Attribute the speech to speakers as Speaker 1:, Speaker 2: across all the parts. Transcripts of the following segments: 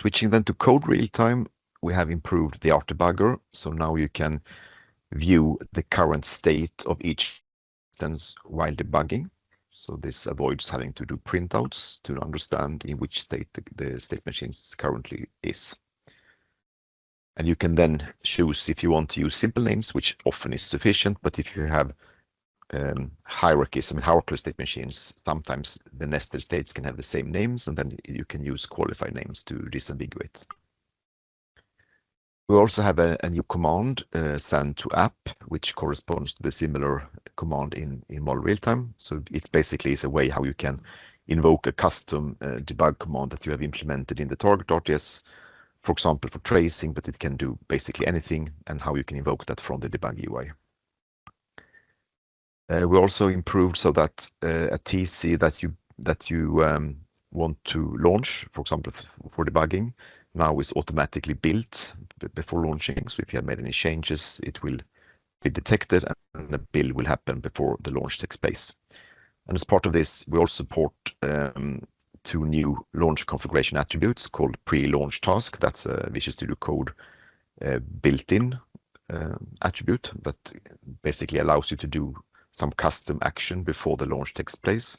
Speaker 1: Switching then to code real-time, we have improved the Artdebugger. So now you can view the current state of each instance while debugging. So this avoids having to do printouts to understand in which state the state machine currently is. And you can then choose if you want to use simple names, which often is sufficient, but if you have hierarchies, hierarchical state machines, sometimes the nested states can have the same names, and then you can use qualified names to disambiguate. We also have a new command, send to app, which corresponds to the similar command in model real-time. So it basically is a way how you can invoke a custom debug command that you have implemented in the target RTS, for example, for tracing, but it can do basically anything, and how you can invoke that from the debug UI. We also improved so that a TC that you want to launch, for example, for debugging, now is automatically built before launching. So if you have made any changes, it will be detected and the build will happen before the launch takes place. And as part of this, we also support 2 new launch configuration attributes called pre-launch task. That's a Visual Studio Code built-in attribute that basically allows you to do some custom action before the launch takes place,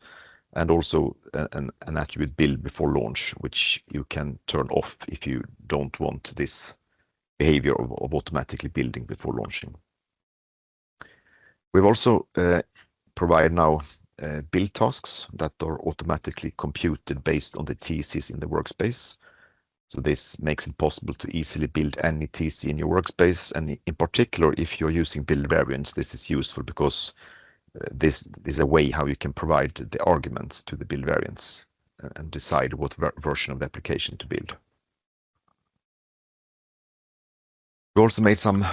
Speaker 1: and also an attribute build before launch, which you can turn off if you don't want this behavior of automatically building before launching. We've also provided now build tasks that are automatically computed based on the TCs in the workspace. So this makes it possible to easily build any TC in your workspace, and in particular, if you're using build variants, this is useful because this is a way how you can provide the arguments to the build variants and decide what version of the application to build. We also made some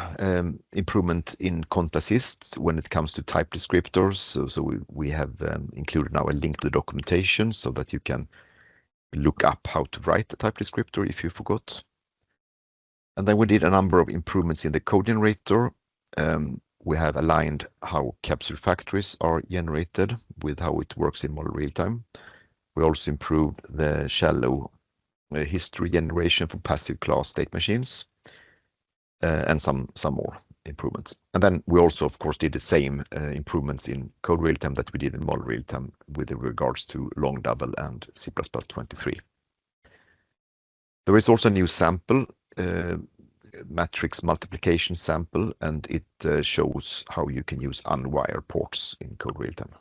Speaker 1: improvement in ContAssist when it comes to type descriptors. So we have included now a link to the documentation so that you can look up how to write the type descriptor if you forgot. And then we did a number of improvements in the code generator. We have aligned how capsule factories are generated with how it works in model real-time. We also improved the shallow history generation for passive class state machines, and some more improvements. And then we also, of course, did the same improvements in code real-time that we did in model real-time with regards to long double and C++23. There is also a new sample, matrix multiplication sample, and it shows how you can use unwire ports in code real-time.